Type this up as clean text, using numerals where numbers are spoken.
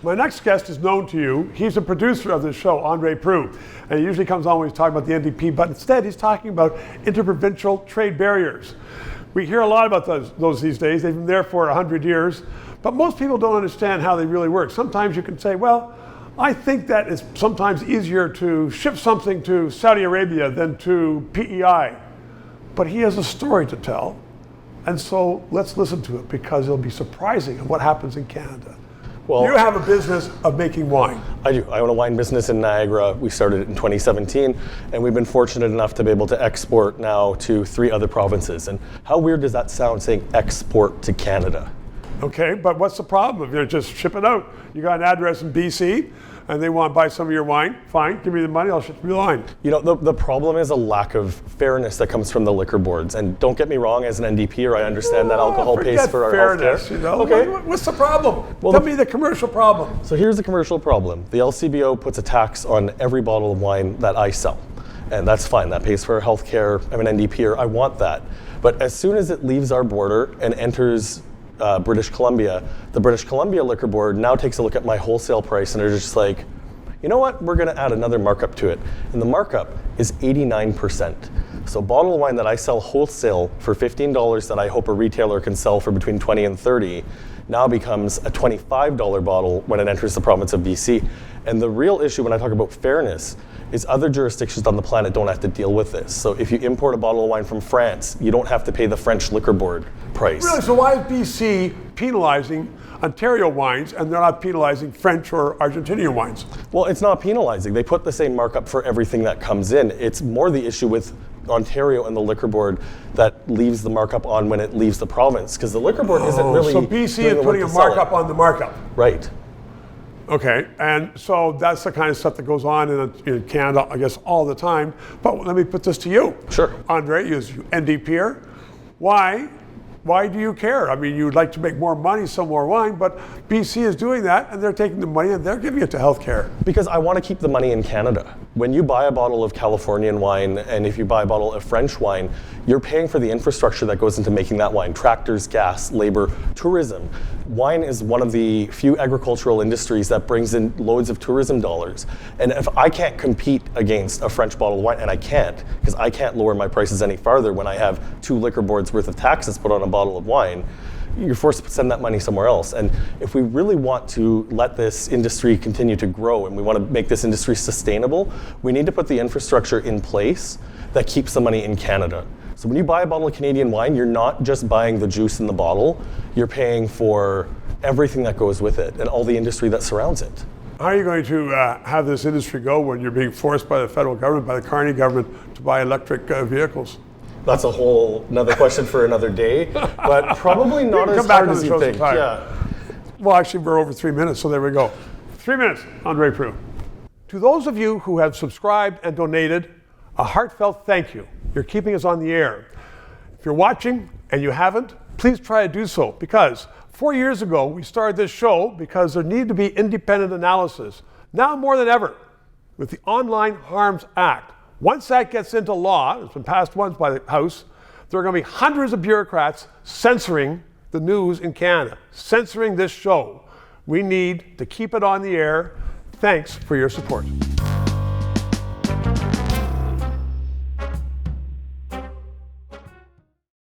My next guest is known to you. He's a producer of this show, André Proulx. And he usually comes on when he's talking about the NDP, but instead he's talking about interprovincial trade barriers. We hear a lot about those these days. They've been there for 100 years, but most people don't understand how they really work. Sometimes you can say, well, I think that it's sometimes easier to ship something to Saudi Arabia than to PEI. But he has a story to tell. And so let's listen to it because it'll be surprising what happens in Canada. Well, you have a business of making wine. I do. I own a wine business in Niagara. We started it in 2017, and we've been fortunate enough to be able to export now to 3 other provinces. And how weird does that sound, saying export to Canada? Okay, but what's the problem? If you just ship it out, you got an address in BC, and they want to buy some of your wine, fine, give me the money, I'll ship you the wine. You know, the problem is a lack of fairness that comes from the liquor boards. And don't get me wrong, as an NDPer, I understand that alcohol pays for our healthcare. You know? Okay. What's the problem? Well, tell me the commercial problem. So here's the commercial problem. The LCBO puts a tax on every bottle of wine that I sell. And that's fine, that pays for our healthcare. I'm an NDPer, I want that. But as soon as it leaves our border and enters British Columbia, the British Columbia Liquor Board now takes a look at my wholesale price and they're just like, you know what, we're gonna add another markup to it. And the markup is 89%. So a bottle of wine that I sell wholesale for $15 that I hope a retailer can sell for between 20 and 30 now becomes a $25 bottle when it enters the province of BC. And the real issue when I talk about fairness is other jurisdictions on the planet don't have to deal with this. So if you import a bottle of wine from France, you don't have to pay the French Liquor Board price. Really? So why is BC penalizing Ontario wines and they're not penalizing French or Argentinian wines? Well, it's not penalizing. They put the same markup for everything that comes in. It's more the issue with Ontario and the Liquor Board that leaves the markup on when it leaves the province, because the Liquor Board isn't really. So BC is putting a markup on the markup. Right. Okay, and so that's the kind of stuff that goes on in Canada, I guess, all the time. But let me put this to you. Sure. Andre, you as NDPer, why do you care? I mean, you'd like to make more money, sell more wine, but BC is doing that, and they're taking the money and they're giving it to healthcare. Because I want to keep the money in Canada. When you buy a bottle of Californian wine, and if you buy a bottle of French wine, you're paying for the infrastructure that goes into making that wine. Tractors, gas, labor, tourism. Wine is one of the few agricultural industries that brings in loads of tourism dollars. And if I can't compete against a French bottle of wine, and I can't, because I can't lower my prices any farther when I have 2 liquor boards worth of taxes put on a bottle of wine, you're forced to send that money somewhere else. And if we really want to let this industry continue to grow and we want to make this industry sustainable, we need to put the infrastructure in place that keeps the money in Canada. So when you buy a bottle of Canadian wine, you're not just buying the juice in the bottle, you're paying for everything that goes with it and all the industry that surrounds it. How are you going to have this industry go when you're being forced by the federal government, by the Carney government, to buy electric vehicles? That's a whole another question for another day, but probably not as hard as you think. Yeah. Well, actually, we're over 3 minutes, so there we go. 3 minutes, André Proulx. To those of you who have subscribed and donated, a heartfelt thank you. You're keeping us on the air. If you're watching and you haven't, please try to do so, because 4 years ago, we started this show because there needed to be independent analysis. Now more than ever, with the Online Harms Act. Once that gets into law, it's been passed once by the House, there are going to be hundreds of bureaucrats censoring the news in Canada, censoring this show. We need to keep it on the air. Thanks for your support.